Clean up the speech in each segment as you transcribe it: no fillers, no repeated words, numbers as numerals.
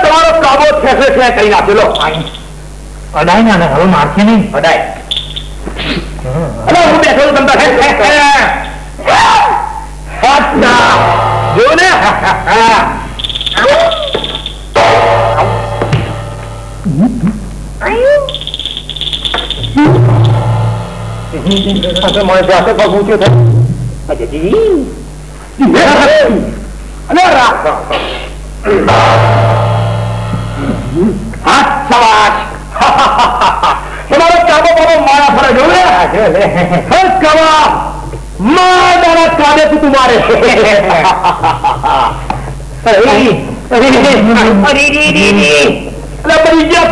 તમારો કાબો ઠેસે ઠે કરી નાખેલો. અડાય ના હવે મારશે નહીં. અડાય હું બેઠો છું તમને જો ને. મારી પાસે પગ ઊંચો થાય. તમારો કાબો બાબો મારા ફરે જો ને. મારા કાબે તું મારે.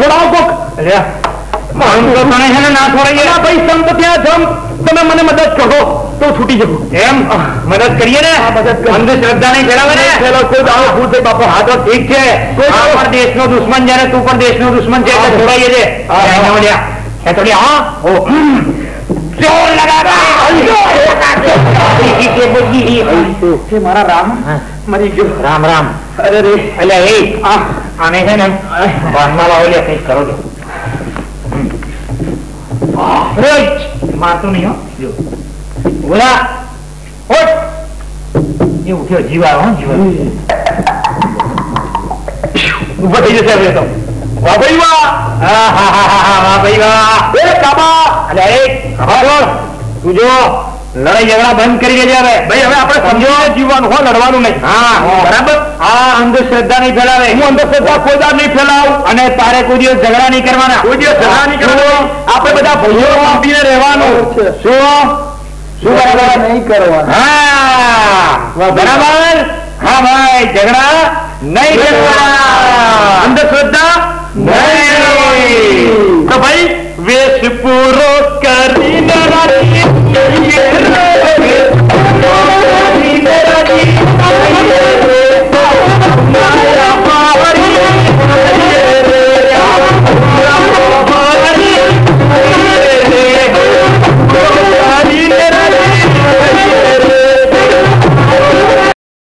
થોડા કોક ના થોડા ભાઈ સંત ત્યાં જમ તમે મને મદદ કરો તો છૂટી જવું. એમ મદદ કરીએ ને. અંધશ્રદ્ધા નહીં ફેલાવે ને. કોઈ દાવો ભૂત બાપો હા તો ઠીક છે. કોઈ દેશ નો દુશ્મન જયારે તું પણ દેશ નો દુશ્મન છે એટલે છોડાઈએ છે. મારા રામ મરી ગયો. રામ રામ. અરે રે એટલે એ આને છે ને ભાનમાં લાવેલી કઈક કરો છો. મારતું નહીં હો. બોલા એ ઉઠ્યો જીવા. હો જીવા ઉભો થઈ જશે હવે તો. વાહ ભાઈ વાહ. હા હા હા હા વાહ ભાઈ વાહ. એ કાબા અલે એ કાબા તું જો લડાઈ ઝઘડા બંધ કરી દેજે હવે. ભાઈ હવે આપણે સમજો જીવવાનું હો, લડવાનું નહીં. હા બરાબર. હા અંધશ્રદ્ધા નહીં ફેલાવે. હું અંધશ્રદ્ધા કોઈ દાડ નહીં ફેલાવું. અને તારે કોઈ દિવસ ઝઘડા નહીં કરવાના. કોઈ દિવસ ઝઘડા નહીં કરવાના. આપણે બધા ભાઈઓ આપીને રહેવાનું. શું શું બરાબર નહીં કરવાનું. હા બરાબર. હા ભાઈ ઝઘડા નહીં કરવાના. અંધશ્રદ્ધા નહીં